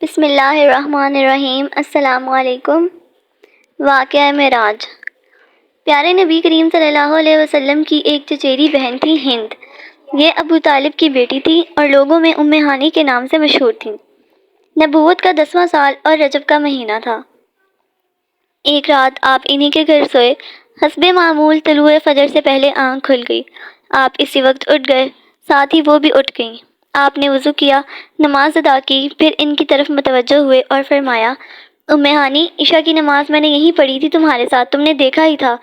بسم اللہ الرحمن الرحیم۔ السلام علیکم۔ واقعہ معراج۔ پیارے نبی کریم صلی اللہ علیہ وسلم کی ایک چچیری بہن تھی ہند۔ یہ ابو طالب کی بیٹی تھی اور لوگوں میں ام ہانی کے نام سے مشہور تھی۔ نبوت کا 10واں سال اور رجب کا مہینہ تھا۔ ایک رات آپ انہی کے گھر سوئے۔ حسب معمول طلوع فجر سے پہلے آنکھ کھل گئی۔ آپ اسی وقت اٹھ گئے، ساتھ ہی وہ بھی اٹھ گئیں۔ آپ نے وضو کیا، نماز ادا کی، پھر ان کی طرف متوجہ ہوئے اور فرمایا، ام ہانی، عشاء کی نماز میں نے یہیں پڑھی تھی تمہارے ساتھ، تم نے دیکھا ہی تھا۔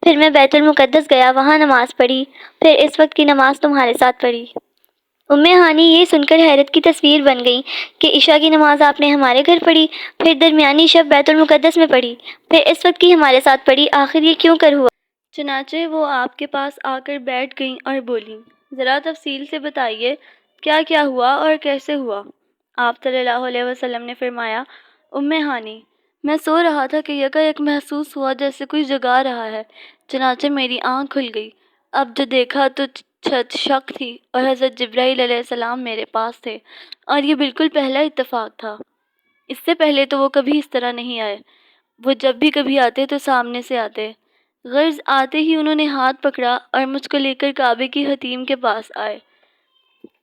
پھر میں بیت المقدس گیا، وہاں نماز پڑھی، پھر اس وقت کی نماز تمہارے ساتھ پڑھی۔ ام ہانی یہ سن کر حیرت کی تصویر بن گئی کہ عشاء کی نماز آپ نے ہمارے گھر پڑھی، پھر درمیانی شب بیت المقدس میں پڑھی، پھر اس وقت کی ہمارے ساتھ پڑھی، آخر یہ کیوں کر ہوا؟ چنانچہ وہ آپ کے پاس آ کر بیٹھ گئیں اور بولیں، ذرا تفصیل سے بتائیے کیا کیا ہوا اور کیسے ہوا؟ آپ صلی اللہ علیہ وسلم نے فرمایا، ام ہانی، میں سو رہا تھا کہ یکایک محسوس ہوا جیسے کوئی جگا رہا ہے، چنانچہ میری آنکھ کھل گئی۔ اب جو دیکھا تو چھت شک تھی اور حضرت جبرائیل علیہ السلام میرے پاس تھے، اور یہ بالکل پہلا اتفاق تھا۔ اس سے پہلے تو وہ کبھی اس طرح نہیں آئے، وہ جب بھی کبھی آتے تو سامنے سے آتے۔ غرض آتے ہی انہوں نے ہاتھ پکڑا اور مجھ کو لے کر کعبے کی حتیم کے پاس آئے،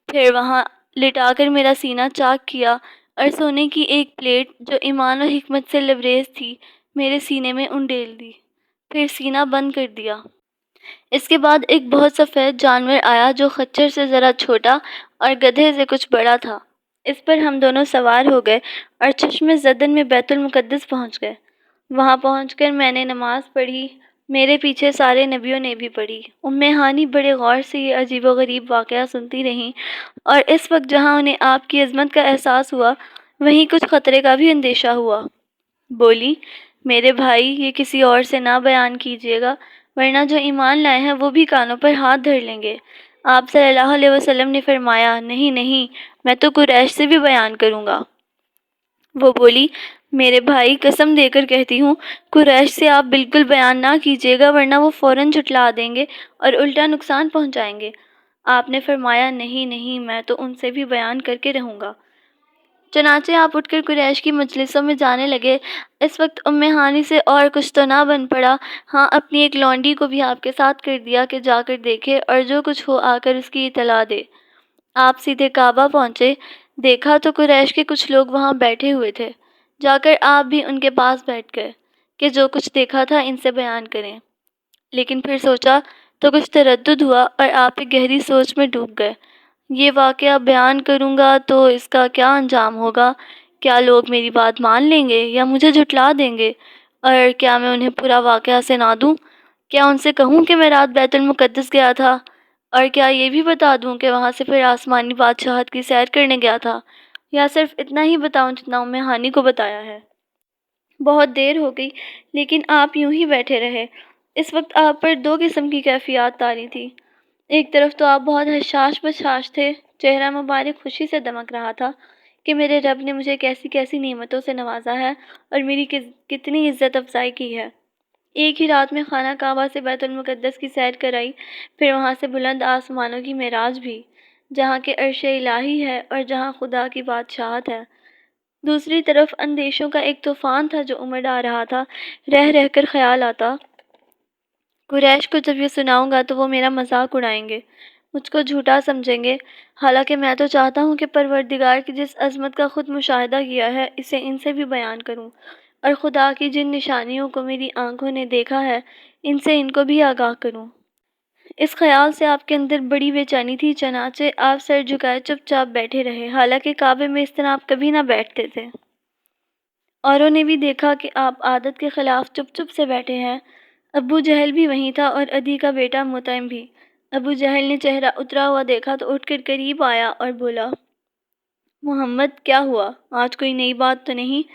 پھر وہاں لٹا کر میرا سینہ چاک کیا اور سونے کی ایک پلیٹ جو ایمان و حکمت سے لبریز تھی میرے سینے میں انڈیل دی، پھر سینہ بند کر دیا۔ اس کے بعد ایک بہت سفید جانور آیا جو خچر سے ذرا چھوٹا اور گدھے سے کچھ بڑا تھا۔ اس پر ہم دونوں سوار ہو گئے اور چشم زدن میں بیت المقدس پہنچ گئے۔ وہاں پہنچ کر میں نے نماز پڑھی، میرے پیچھے سارے نبیوں نے بھی پڑھی۔ ام ہانی بڑے غور سے یہ عجیب و غریب واقعہ سنتی رہیں، اور اس وقت جہاں انہیں آپ کی عظمت کا احساس ہوا، وہیں کچھ خطرے کا بھی اندیشہ ہوا۔ بولی، میرے بھائی، یہ کسی اور سے نہ بیان کیجیے گا، ورنہ جو ایمان لائے ہیں وہ بھی کانوں پر ہاتھ دھر لیں گے۔ آپ صلی اللہ علیہ وسلم نے فرمایا، نہیں نہیں، میں تو قریش سے بھی بیان کروں گا۔ وہ بولی، میرے بھائی، قسم دے کر کہتی ہوں، قریش سے آپ بالکل بیان نہ کیجیے گا، ورنہ وہ فوراً جھٹلا دیں گے اور الٹا نقصان پہنچائیں گے۔ آپ نے فرمایا، نہیں نہیں، میں تو ان سے بھی بیان کر کے رہوں گا۔ چنانچہ آپ اٹھ کر قریش کی مجلسوں میں جانے لگے۔ اس وقت ام ہانی سے اور کچھ تو نہ بن پڑا، ہاں اپنی ایک لونڈی کو بھی آپ کے ساتھ کر دیا کہ جا کر دیکھے اور جو کچھ ہو آ کر اس کی اطلاع دے۔ آپ سیدھے کعبہ پہنچے، دیکھا تو قریش کے کچھ لوگ وہاں بیٹھے ہوئے تھے۔ جا کر آپ بھی ان کے پاس بیٹھ گئے کہ جو کچھ دیکھا تھا ان سے بیان کریں، لیکن پھر سوچا تو کچھ تردد ہوا اور آپ ایک گہری سوچ میں ڈوب گئے۔ یہ واقعہ بیان کروں گا تو اس کا کیا انجام ہوگا؟ کیا لوگ میری بات مان لیں گے یا مجھے جھٹلا دیں گے؟ اور کیا میں انہیں پورا واقعہ سنا دوں؟ کیا ان سے کہوں کہ میں رات بیت المقدس گیا تھا؟ اور کیا یہ بھی بتا دوں کہ وہاں سے پھر آسمانی بادشاہت کی سیر کرنے گیا تھا؟ یا صرف اتنا ہی بتاؤں جتنا ام ہانی کو بتایا ہے؟ بہت دیر ہو گئی، لیکن آپ یوں ہی بیٹھے رہے۔ اس وقت آپ پر دو قسم کی کیفیات طاری تھی۔ ایک طرف تو آپ بہت حشاش بشاش تھے، چہرہ مبارک خوشی سے دمک رہا تھا کہ میرے رب نے مجھے کیسی کیسی نعمتوں سے نوازا ہے اور میری کتنی عزت افزائی کی ہے۔ ایک ہی رات میں خانہ کعبہ سے بیت المقدس کی سیر کرائی، پھر وہاں سے بلند آسمانوں کی معراج بھی، جہاں کے عرش الہی ہے اور جہاں خدا کی بادشاہت ہے۔ دوسری طرف اندیشوں کا ایک طوفان تھا جو امڈ آ رہا تھا۔ رہ رہ کر خیال آتا، قریش کو جب یہ سناؤں گا تو وہ میرا مذاق اڑائیں گے، مجھ کو جھوٹا سمجھیں گے، حالانکہ میں تو چاہتا ہوں کہ پروردگار کی جس عظمت کا خود مشاہدہ کیا ہے اسے ان سے بھی بیان کروں، اور خدا کی جن نشانیوں کو میری آنکھوں نے دیکھا ہے ان سے ان کو بھی آگاہ کروں۔ اس خیال سے آپ کے اندر بڑی بے چینی تھی، چنانچہ آپ سر جھکائے چپ چاپ بیٹھے رہے، حالانکہ کعبے میں اس طرح آپ کبھی نہ بیٹھتے تھے۔ اوروں نے بھی دیکھا کہ آپ عادت کے خلاف چپ چپ سے بیٹھے ہیں۔ ابو جہل بھی وہیں تھا اور عدی کا بیٹا مطعم بھی۔ ابو جہل نے چہرہ اترا ہوا دیکھا تو اٹھ کر قریب آیا اور بولا، محمد، کیا ہوا؟ آج کوئی نئی بات تو نہیں؟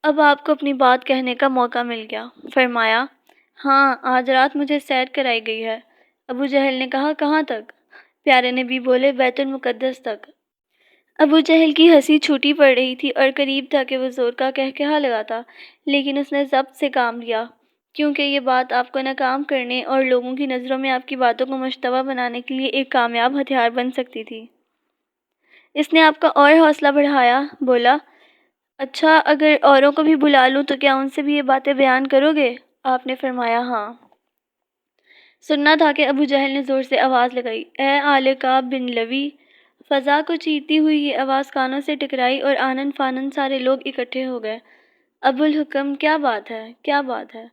اب آپ کو اپنی بات کہنے کا موقع مل گیا۔ فرمایا، ہاں، آج رات مجھے سیر کرائی گئی ہے۔ ابو جہل نے کہا، کہاں تک؟ پیارے نبی بولے، بیت المقدس تک۔ ابو جہل کی ہنسی چھوٹی پڑ رہی تھی اور قریب تھا کہ وہ زور کا قہقہا لگاتا، لیکن اس نے ضبط سے کام لیا، کیونکہ یہ بات آپ کو ناکام کرنے اور لوگوں کی نظروں میں آپ کی باتوں کو مشتبہ بنانے کے لیے ایک کامیاب ہتھیار بن سکتی تھی۔ اس نے آپ کا اور حوصلہ بڑھایا، بولا، اچھا، اگر اوروں کو بھی بلا لوں تو کیا ان سے بھی یہ باتیں بیان کرو گے؟ آپ نے فرمایا ہاں۔ سننا تھا کہ ابو جہل نے زور سے آواز لگائی، اے آل کعب بن لوی! فضا کو چیرتی ہوئی یہ آواز کانوں سے ٹکرائی اور آنن فانن سارے لوگ اکٹھے ہو گئے۔ ابو الحکم، کیا بات ہے، کیا بات ہے؟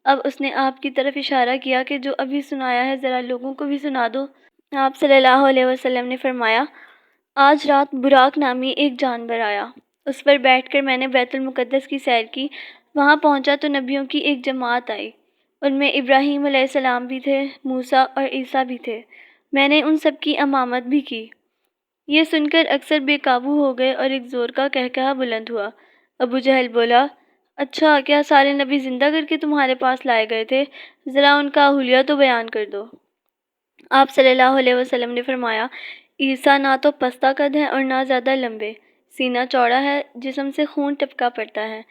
اب اس نے آپ کی طرف اشارہ کیا کہ جو ابھی سنایا ہے ذرا لوگوں کو بھی سنا دو۔ آپ صلی اللہ علیہ وسلم نے فرمایا، آج رات براق نامی ایک جانور آیا، اس پر بیٹھ کر میں نے بیت المقدس کی سیر کی، وہاں پہنچا تو نبیوں کی ایک جماعت آئی، ان میں ابراہیم علیہ السلام بھی تھے، موسیٰ اور عیسیٰ بھی تھے، میں نے ان سب کی امامت بھی کی۔ یہ سن کر اکثر بے قابو ہو گئے اور ایک زور کا قہقہہ بلند ہوا۔ ابو جہل بولا، اچھا، کیا سارے نبی زندہ کر کے تمہارے پاس لائے گئے تھے؟ ذرا ان کا حلیہ تو بیان کر دو۔ آپ صلی اللہ علیہ وسلم نے فرمایا، عیسیٰ نہ تو پستہ قد ہے اور نہ زیادہ لمبے، سینہ چوڑا ہے، جسم سے خون ٹپکا پڑتا ہے،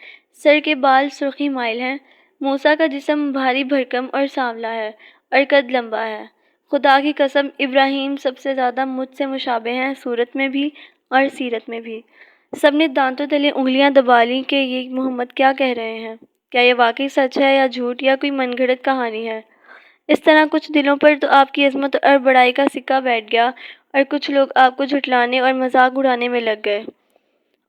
سر کے بال سرخی مائل ہیں، موسیٰ کا جسم بھاری بھرکم اور سانولا ہے اور قد لمبا ہے۔ خدا کی قسم، ابراہیم سب سے زیادہ مجھ سے مشابہ ہیں، صورت میں بھی اور سیرت میں بھی۔ سب نے دانتوں تلے انگلیاں دبا لیں کہ یہ محمد کیا کہہ رہے ہیں، کیا یہ واقعی سچ ہے یا جھوٹ یا کوئی من گھڑت کہانی ہے؟ اس طرح کچھ دلوں پر تو آپ کی عظمت اور بڑائی کا سکہ بیٹھ گیا اور کچھ لوگ آپ کو جھٹلانے اور مذاق اڑانے میں لگ گئے،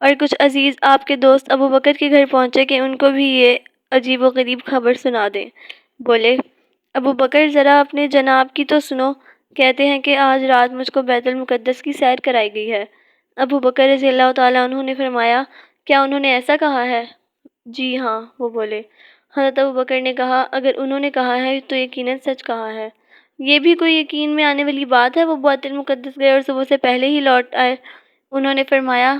اور کچھ عزیز آپ کے دوست ابو بکر کے گھر پہنچے کہ ان کو بھی یہ عجیب و غریب خبر سنا دیں۔ بولے، ابو بکر ذرا اپنے جناب کی تو سنو، کہتے ہیں کہ آج رات مجھ کو بیت المقدس کی سیر کرائی گئی ہے۔ ابو بکر رضی اللہ تعالیٰ عنہ نے فرمایا، کیا انہوں نے ایسا کہا ہے؟ جی ہاں، وہ بولے۔ حضرت ابو بکر نے کہا، اگر انہوں نے کہا ہے تو یقیناً سچ کہا ہے۔ یہ بھی کوئی یقین میں آنے والی بات ہے؟ وہ بیت المقدس گئے اور صبح سے پہلے ہی لوٹ آئے۔ انہوں نے فرمایا،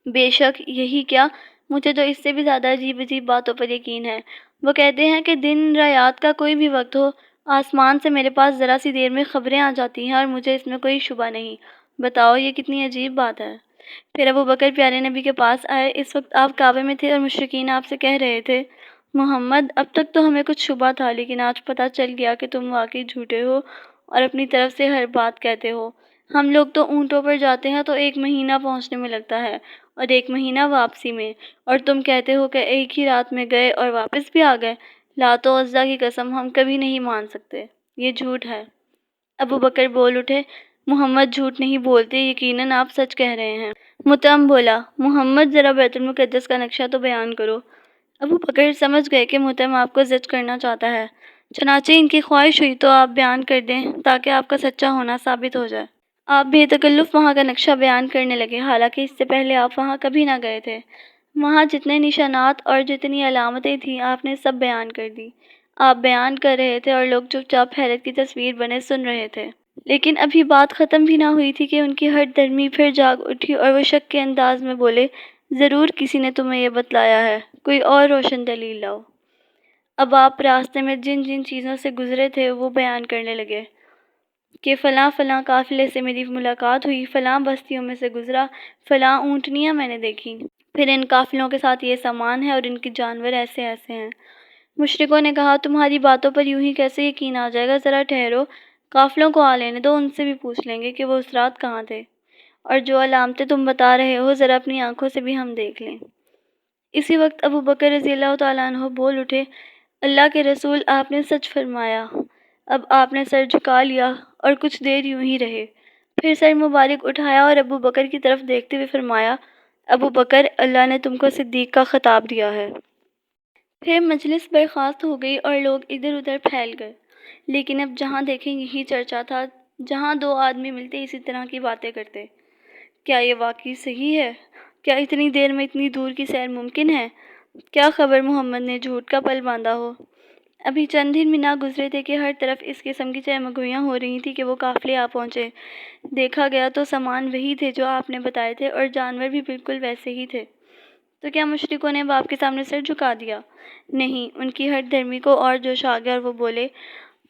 بے شک، یہی کیا، مجھے تو اس سے بھی زیادہ عجیب عجیب باتوں پر یقین ہے۔ وہ کہتے ہیں کہ دن رات کا کوئی بھی وقت ہو، آسمان سے میرے پاس ذرا سی دیر میں خبریں آ جاتی ہیں اور مجھے اس میں کوئی شبہ نہیں۔ بتاؤ، یہ کتنی عجیب بات ہے۔ پھر ابو بکر پیارے نبی کے پاس آئے، اس وقت آپ کعبے میں تھے اور مشرکین آپ سے کہہ رہے تھے، محمد، اب تک تو ہمیں کچھ شبہ تھا لیکن آج پتہ چل گیا کہ تم واقعی جھوٹے ہو اور اپنی طرف سے ہر بات کہتے ہو۔ ہم لوگ تو اونٹوں پر جاتے ہیں تو 1 مہینہ پہنچنے میں لگتا ہے اور 1 مہینہ واپسی میں، اور تم کہتے ہو کہ ایک ہی رات میں گئے اور واپس بھی آ گئے۔ لات و عزیٰ کی قسم، ہم کبھی نہیں مان سکتے، یہ جھوٹ ہے۔ ابو بکر بول اٹھے، محمد جھوٹ نہیں بولتے، یقیناً آپ سچ کہہ رہے ہیں۔ مطعم بولا، محمد ذرا بیت المقدس کا نقشہ تو بیان کرو۔ ابو بکر سمجھ گئے کہ مطعم آپ کو زجر کرنا چاہتا ہے، چنانچہ ان کی خواہش ہوئی تو آپ بیان کر دیں تاکہ آپ کا سچا ہونا ثابت ہو جائے۔ آپ بے تکلف وہاں کا نقشہ بیان کرنے لگے، حالانکہ اس سے پہلے آپ وہاں کبھی نہ گئے تھے۔ وہاں جتنے نشانات اور جتنی علامتیں تھیں آپ نے سب بیان کر دی۔ آپ بیان کر رہے تھے اور لوگ چپ چاپ حیرت کی تصویر بنے سن رہے تھے۔ لیکن ابھی بات ختم بھی نہ ہوئی تھی کہ ان کی ہٹ دھرمی پھر جاگ اٹھی اور وہ شک کے انداز میں بولے، ضرور کسی نے تمہیں یہ بتلایا ہے، کوئی اور روشن دلیل لاؤ۔ اب آپ راستے میں جن جن چیزوں سے گزرے تھے وہ بیان کرنے لگے کہ فلاں فلاں قافلے سے میری ملاقات ہوئی، فلاں بستیوں میں سے گزرا، فلاں اونٹنیاں میں نے دیکھی، پھر ان قافلوں کے ساتھ یہ سامان ہے اور ان کے جانور ایسے ایسے ہیں۔ مشرکوں نے کہا، تمہاری باتوں پر یوں ہی کیسے یقین آ جائے گا، ذرا ٹھہرو، قافلوں کو آ لینے دو، ان سے بھی پوچھ لیں گے کہ وہ اس رات کہاں تھے، اور جو علامتیں تم بتا رہے ہو ذرا اپنی آنکھوں سے بھی ہم دیکھ لیں۔ اسی وقت ابو بکر رضی اللہ تعالیٰ عنہ بول اٹھے، اللہ کے رسول، آپ نے سچ فرمایا۔ اب آپ نے سر جھکا لیا اور کچھ دیر یوں ہی رہے، پھر سر مبارک اٹھایا اور ابو بکر کی طرف دیکھتے ہوئے فرمایا، ابو بکر، اللہ نے تم کو صدیق کا خطاب دیا ہے۔ پھر مجلس برخاست ہو گئی اور لوگ ادھر ادھر پھیل گئے، لیکن اب جہاں دیکھیں یہی چرچا تھا، جہاں 2 آدمی ملتے اسی طرح کی باتیں کرتے۔ کیا یہ واقعی صحیح ہے؟ کیا اتنی دیر میں اتنی دور کی سیر ممکن ہے؟ کیا خبر محمد نے جھوٹ کا پل باندھا ہو؟ ابھی چند دن بھی نہ گزرے تھے کہ ہر طرف اس قسم کی چہمگوئیاں ہو رہی تھیں کہ وہ قافلے آ پہنچے۔ دیکھا گیا تو سامان وہی تھے جو آپ نے بتائے تھے اور جانور بھی بالکل ویسے ہی تھے۔ تو کیا مشرکوں نے اب آپ کے سامنے سر جھکا دیا؟ نہیں، ان کی ہٹ دھرمی کو اور جوش آ گیا اور وہ بولے،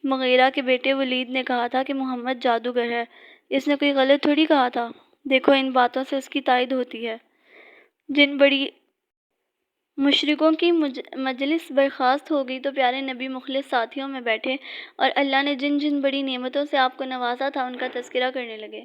مغیرہ کے بیٹے ولید نے کہا تھا کہ محمد جادوگر ہے، اس نے کوئی غلط تھوڑی کہا تھا، دیکھو ان باتوں سے اس کی تائید ہوتی ہے۔ جن بڑی مشرکوں کی مجلس برخاست ہو گئی تو پیارے نبی مخلص ساتھیوں میں بیٹھے اور اللہ نے جن جن بڑی نعمتوں سے آپ کو نوازا تھا ان کا تذکرہ کرنے لگے۔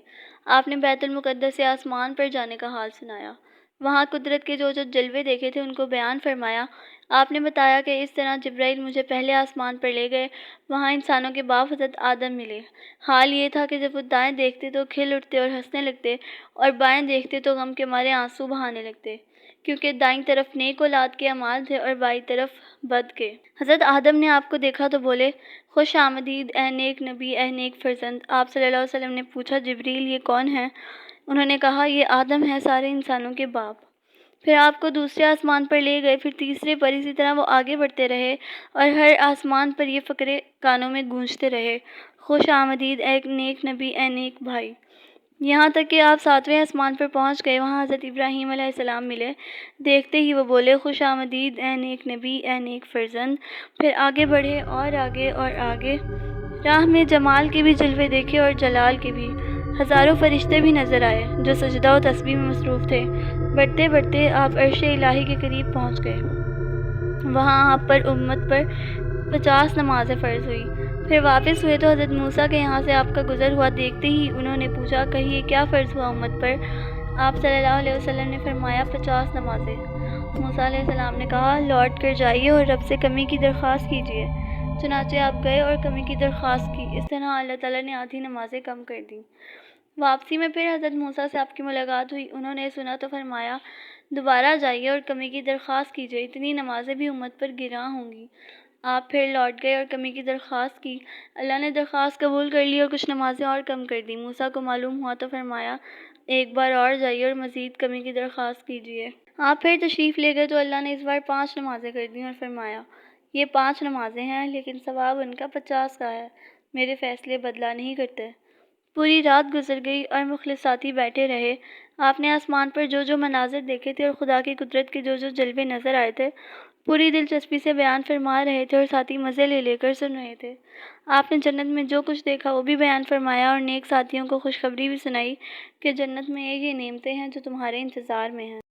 آپ نے بیت المقدس سے آسمان پر جانے کا حال سنایا، وہاں قدرت کے جو جلوے دیکھے تھے ان کو بیان فرمایا۔ آپ نے بتایا کہ اس طرح جبرائیل مجھے پہلے آسمان پر لے گئے، وہاں انسانوں کے باپ حضرت آدم ملے۔ حال یہ تھا کہ جب وہ دائیں دیکھتے تو کھل اٹھتے اور ہنسنے لگتے، اور بائیں دیکھتے تو غم کے مارے آنسو بہانے لگتے، کیونکہ دائیں طرف نیک اولاد کے اعمال تھے اور بائیں طرف بد کے۔ حضرت آدم نے آپ کو دیکھا تو بولے، خوش آمدید اے نیک نبی، اے نیک فرزند۔ آپ صلی اللہ علیہ وسلم نے پوچھا، جبریل یہ کون ہے؟ انہوں نے کہا، یہ آدم ہے، سارے انسانوں کے باپ۔ پھر آپ کو دوسرے آسمان پر لے گئے، پھر تیسرے پر، اسی طرح وہ آگے بڑھتے رہے اور ہر آسمان پر یہ فقرے کانوں میں گونجتے رہے، خوش آمدید اے نیک نبی، اے نیک بھائی، یہاں تک کہ آپ 7ویں آسمان پر پہنچ گئے۔ وہاں حضرت ابراہیم علیہ السلام ملے، دیکھتے ہی وہ بولے، خوش آمدید اے نیک نبی، اے نیک فرزند۔ پھر آگے بڑھے اور آگے اور آگے، راہ میں جمال کے بھی جلوے دیکھے اور جلال کے بھی، ہزاروں فرشتے بھی نظر آئے جو سجدہ و تسبیح میں مصروف تھے۔ بڑھتے بڑھتے آپ عرش الہی کے قریب پہنچ گئے، وہاں آپ پر امت پر 50 نمازیں فرض ہوئی۔ پھر واپس ہوئے تو حضرت موسیٰ کے یہاں سے آپ کا گزر ہوا، دیکھتے ہی انہوں نے پوچھا، کہیے کیا فرض ہوا امت پر؟ آپ صلی اللہ علیہ وسلم نے فرمایا، 50 نمازیں۔ موسیٰ علیہ السلام نے کہا، لوٹ کر جائیے اور رب سے کمی کی درخواست کیجیے۔ چنانچہ آپ گئے اور کمی کی درخواست کی، اس طرح اللہ تعالیٰ نے آدھی نمازیں کم کر دیں۔ واپسی میں پھر حضرت موسیٰ سے آپ کی ملاقات ہوئی، انہوں نے سنا تو فرمایا، دوبارہ جائیے اور کمی کی درخواست کیجیے، اتنی نمازیں بھی امت پر گراں ہوں گی۔ آپ پھر لوٹ گئے اور کمی کی درخواست کی، اللہ نے درخواست قبول کر لی اور کچھ نمازیں اور کم کر دیں۔ موسیٰ کو معلوم ہوا تو فرمایا، ایک بار اور جائیے اور مزید کمی کی درخواست کیجیے۔ آپ پھر تشریف لے گئے تو اللہ نے اس بار 5 نمازیں کر دیں اور فرمایا، یہ 5 نمازیں ہیں لیکن ثواب ان کا 50 کا ہے، میرے فیصلے بدلا نہیں کرتے۔ پوری رات گزر گئی اور مخلص ساتھی بیٹھے رہے۔ آپ نے آسمان پر جو مناظر دیکھے تھے اور خدا کی قدرت کے جو جلوے نظر آئے تھے، پوری دلچسپی سے بیان فرما رہے تھے اور ساتھی مزے لے لے کر سن رہے تھے۔ آپ نے جنت میں جو کچھ دیکھا وہ بھی بیان فرمایا اور نیک ساتھیوں کو خوشخبری بھی سنائی کہ جنت میں یہ نعمتیں ہیں جو تمہارے انتظار میں ہیں۔